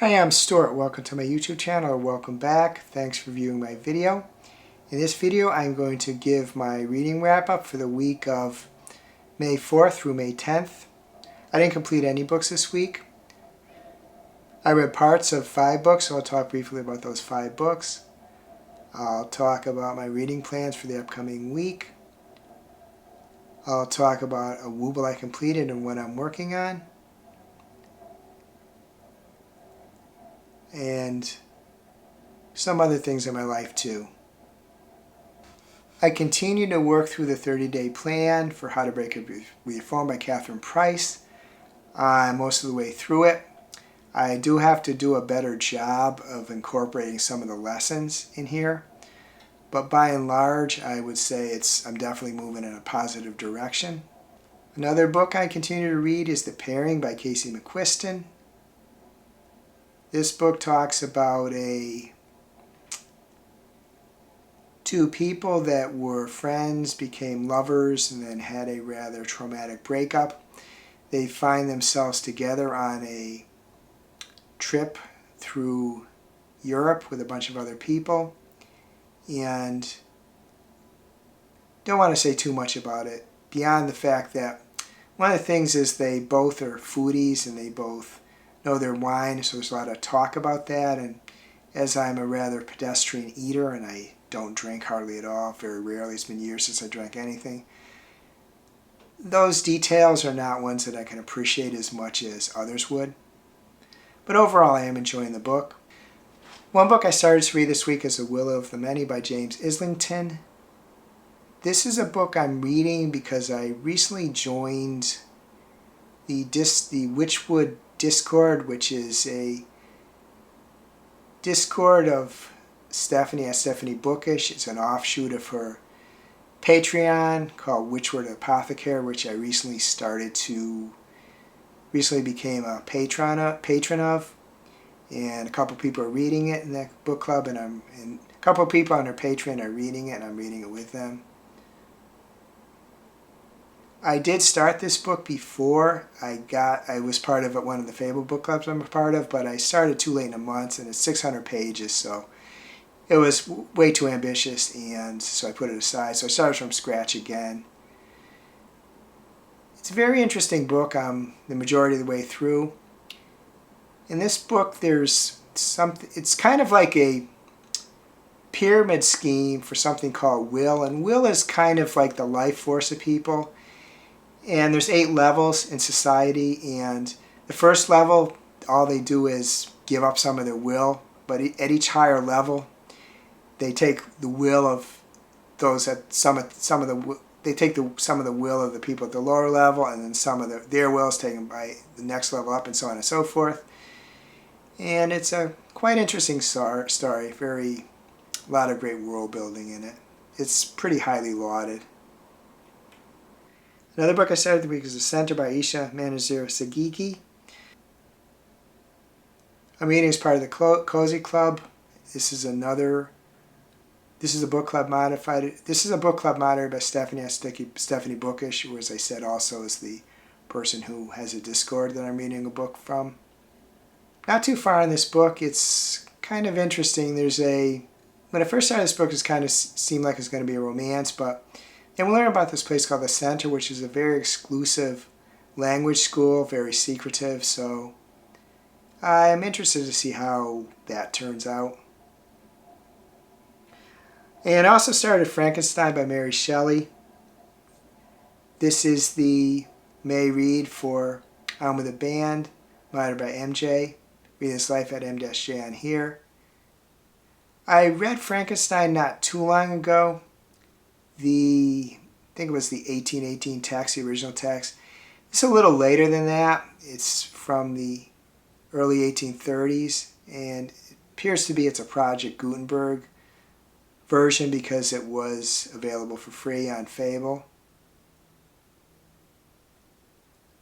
Hi, I'm Stuart. Welcome to my YouTube channel, or welcome back. Thanks for viewing my video. In this video, I'm going to give my reading wrap-up for the week of May 4th through May 10th. I didn't complete any books this week. I read parts of 5 books, so I'll talk briefly about those 5 books. I'll talk about my reading plans for the upcoming week. I'll talk about a Wooble I completed and what I'm working on. And some other things in my life too. I continue to work through the 30-day plan for How to Break Up With Your Phone by Catherine Price. I'm most of the way through it. I do have to do a better job of incorporating some of the lessons in here, but by and large I would say I'm definitely moving in a positive direction. Another book I continue to read is The Pairing by Casey McQuiston. This book talks about two people that were friends, became lovers, and then had a rather traumatic breakup. They find themselves together on a trip through Europe with a bunch of other people, and don't want to say too much about it beyond the fact that one of the things is they both are foodies and they both know their wine, so there's a lot of talk about that. And as I'm a rather pedestrian eater and I don't drink hardly at all, very rarely, it's been years since I drank anything, those details are not ones that I can appreciate as much as others would. But overall, I am enjoying the book. One book I started to read this week is The Will of the Many by James Islington. This is a book I'm reading because I recently joined the Witchwood Discord, which is a Discord of Stephanie at Stephanie Bookish. It's an offshoot of her Patreon called Witchwood Apothecary, which I recently became a patron of, and a couple people are reading it in that book club, and a couple of people on her Patreon are reading it, and I'm reading it with them. I did start this book before I was part of one of the Fable book clubs I'm a part of, but I started too late in the month, and it's 600 pages, so it was way too ambitious, and so I put it aside. So I started from scratch again. It's a very interesting book. I'm the majority of the way through. In this book, there's something. It's kind of like a pyramid scheme for something called will, and will is kind of like the life force of people. And there's 8 levels in society, and the first level, all they do is give up some of their will, but at each higher level, they take the will of those at some of the will of the people at the lower level, and then some of their will is taken by the next level up, and so on and so forth. And it's a quite interesting story. A lot of great world building in it. It's pretty highly lauded. Another book I started the week is The Center by Ayesha Manazir Siggiqi. I'm reading as part of the Cozy Club. This is a book club moderated by Stephanie at Stephanie Bookish, who, as I said, also is the person who has a Discord that I'm reading a book from. Not too far in this book. It's kind of interesting. When I first started this book, it kind of seemed like it's going to be a romance, but then we learn about this place called The Center, which is a very exclusive language school, very secretive, so I'm interested to see how that turns out. And I also started Frankenstein by Mary Shelley. This is the May read for I'm with a Band, monitored by MJ. Read This Life at M-J on here. I read Frankenstein not too long ago. I think it was the 1818 text, the original text. It's a little later than that. It's from the early 1830s, and it appears to be it's a Project Gutenberg version because it was available for free on Fable.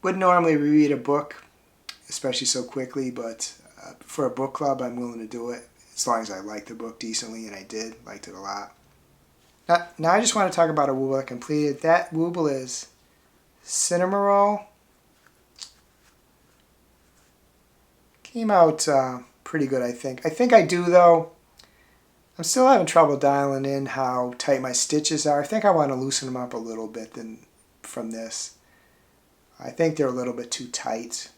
Wouldn't normally reread a book, especially so quickly, but for a book club, I'm willing to do it as long as I like the book decently, and I liked it a lot. Now I just want to talk about a Wooble I completed. That Wooble is Cinema Roll, Came out pretty good, I think. I think I do, though. I'm still having trouble dialing in how tight my stitches are. I think I want to loosen them up a little bit from this. I think they're a little bit too tight.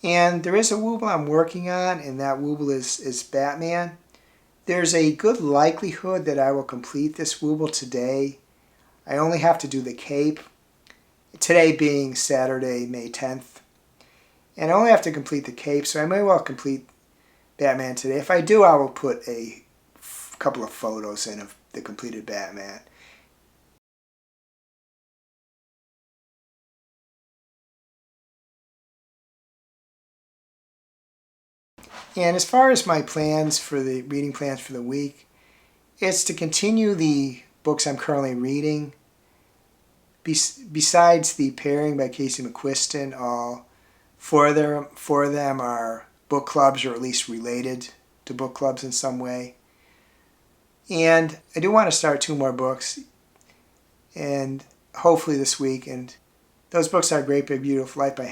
And there is a Wooble I'm working on, and that Wooble is Batman. There's a good likelihood that I will complete this Wooble today. I only have to do the cape, today being Saturday, May 10th. And I only have to complete the cape, so I may well complete Batman today. If I do, I will put a couple of photos in of the completed Batman. And as far as my plans for the reading plans for the week, it's to continue the books I'm currently reading. Besides the pairing by Casey McQuiston, all four of them are book clubs, or at least related to book clubs in some way. And I do want to start 2 more books, and hopefully this week. And those books are Great Big Beautiful Life by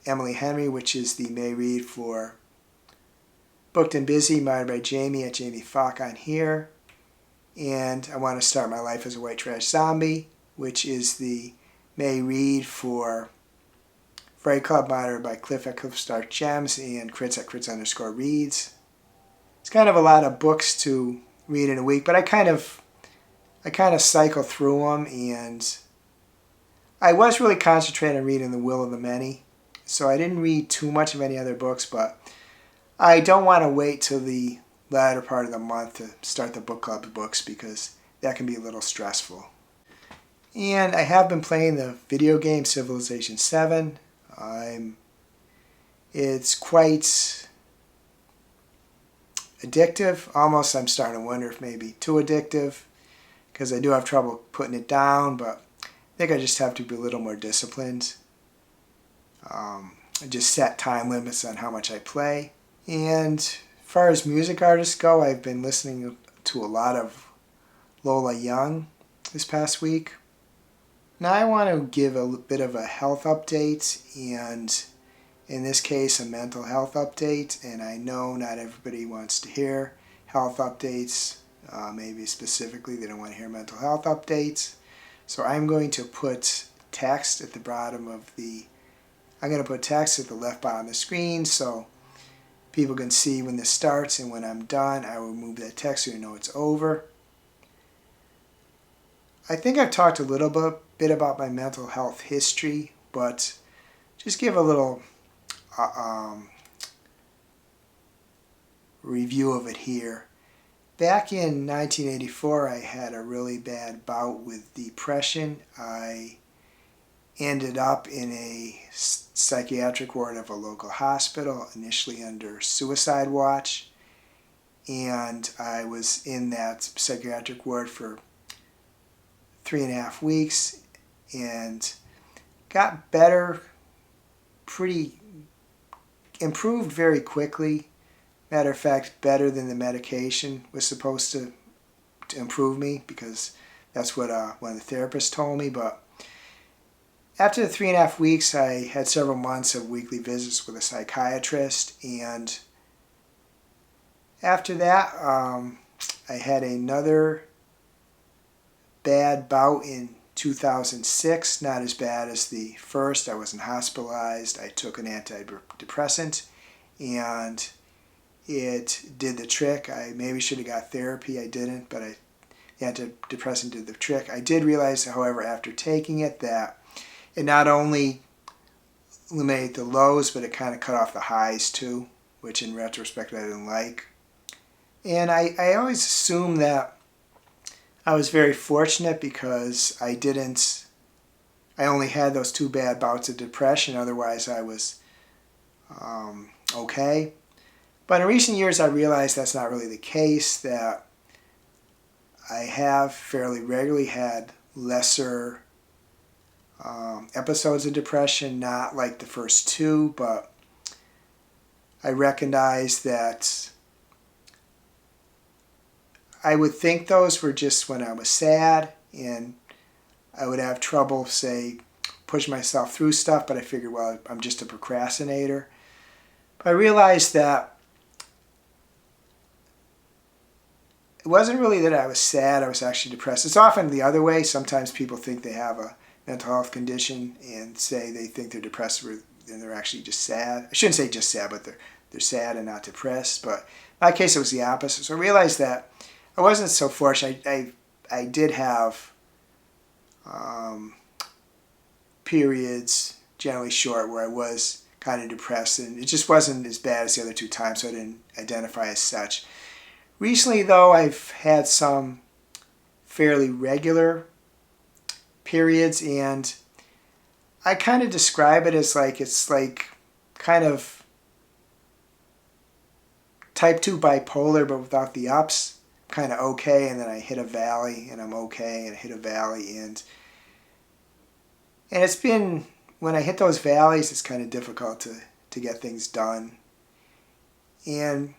Emily Henry, which is the May read for Booked and Busy, modded by Jamie at Jamie Falk on here. And I want to start My Life as a White Trash Zombie, which is the May read for Fright Club, modded by Cliff at Cliff Stark Gems and Crits at Crits_reads. It's kind of a lot of books to read in a week, but I kind of cycle through them, and I was really concentrating on reading The Will of the Many, so I didn't read too much of any other books, but I don't want to wait till the latter part of the month to start the book club books, because that can be a little stressful. And I have been playing the video game Civilization 7. It's quite addictive. Almost, I'm starting to wonder if maybe too addictive, because I do have trouble putting it down, but I think I just have to be a little more disciplined. I just set time limits on how much I play. And as far as music artists go, I've been listening to a lot of Lola Young this past week. Now I want to give a bit of a health update, and in this case a mental health update. And I know not everybody wants to hear health updates. Maybe specifically they don't want to hear mental health updates. So I'm going to put text at the bottom of I'm going to put text at the left bottom of the screen so people can see when this starts, and when I'm done I will remove that text so you know it's over. I think I've talked a little bit about my mental health history, but just give a little review of it here. Back in 1984, I had a really bad bout with depression. I ended up in a psychiatric ward of a local hospital, initially under suicide watch, and I was in that psychiatric ward for 3.5 weeks and got better, improved very quickly. Matter of fact, better than the medication was supposed to improve me, because that's what one of the therapists told me. But after the 3.5 weeks, I had several months of weekly visits with a psychiatrist, and after that, I had another bad bout in 2006, not as bad as the first. I wasn't hospitalized. I took an antidepressant, and it did the trick. I maybe should have got therapy. I didn't, but the antidepressant did the trick. I did realize, however, after taking it, that it not only eliminated the lows, but it kind of cut off the highs too, which in retrospect I didn't like. And I always assumed that I was very fortunate, because I only had those 2 bad bouts of depression. Otherwise I was okay. But in recent years I realized that's not really the case, that I have fairly regularly had lesser episodes of depression, not like the first 2, but I recognize that I would think those were just when I was sad, and I would have trouble, say, pushing myself through stuff, but I figured, well, I'm just a procrastinator. But I realized that it wasn't really that I was sad, I was actually depressed. It's often the other way. Sometimes people think they have a mental health condition and say they think they're depressed and they're actually just sad. I shouldn't say just sad, but they're sad and not depressed. But in my case, it was the opposite. So I realized that I wasn't so fortunate. I did have periods, generally short, where I was kind of depressed, and it just wasn't as bad as the other 2 times, so I didn't identify as such. Recently, though, I've had some fairly regular periods, and I kind of describe it as it's like kind of type 2 bipolar, but without the ups. Kind of okay, and then I hit a valley, and I'm okay, and I hit a valley, and it's been, when I hit those valleys, it's kind of difficult to get things done. And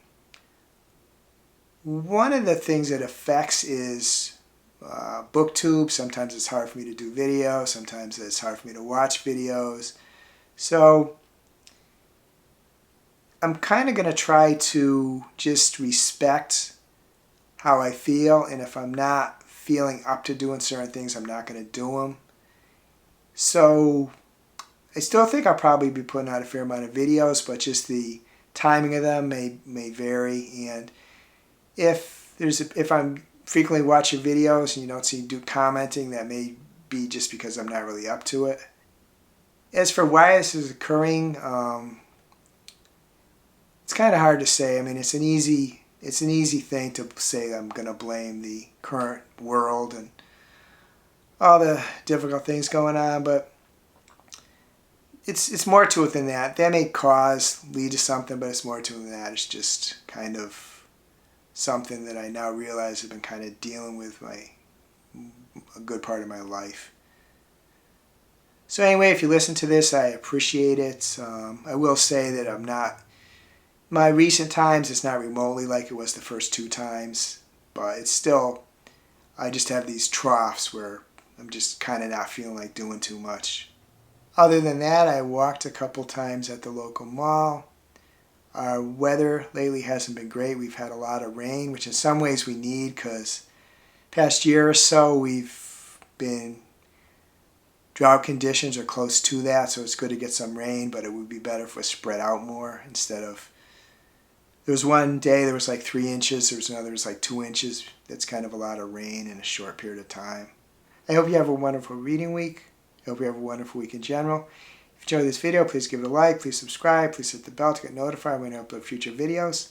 one of the things that affects is booktube. Sometimes it's hard for me to do video. Sometimes it's hard for me to watch videos. So I'm kind of going to try to just respect how I feel. And if I'm not feeling up to doing certain things, I'm not going to do them. So I still think I'll probably be putting out a fair amount of videos, but just the timing of them may vary. And if I'm frequently watching videos and you don't see do commenting, that may be just because I'm not really up to it. As for why this is occurring, it's kind of hard to say. I mean, it's an easy thing to say I'm going to blame the current world and all the difficult things going on, but it's more to it than that. That may lead to something, but it's more to it than that. It's just kind of something that I now realize I've been kind of dealing with a good part of my life. So anyway, if you listen to this, I appreciate it. I will say that my recent times, it's not remotely like it was the first 2 times, but it's still, I just have these troughs where I'm just kind of not feeling like doing too much. Other than that, I walked a couple times at the local mall. Our weather lately hasn't been great. We've had a lot of rain, which in some ways we need, because past year or so we've been drought conditions or close to that, so it's good to get some rain, but it would be better if it was spread out more instead of, there was one day there was like 3 inches, there was another, there was like 2 inches. That's kind of a lot of rain in a short period of time. I hope you have a wonderful reading week. I hope you have a wonderful week in general. If you enjoyed this video, please give it a like, please subscribe, please hit the bell to get notified when I upload future videos.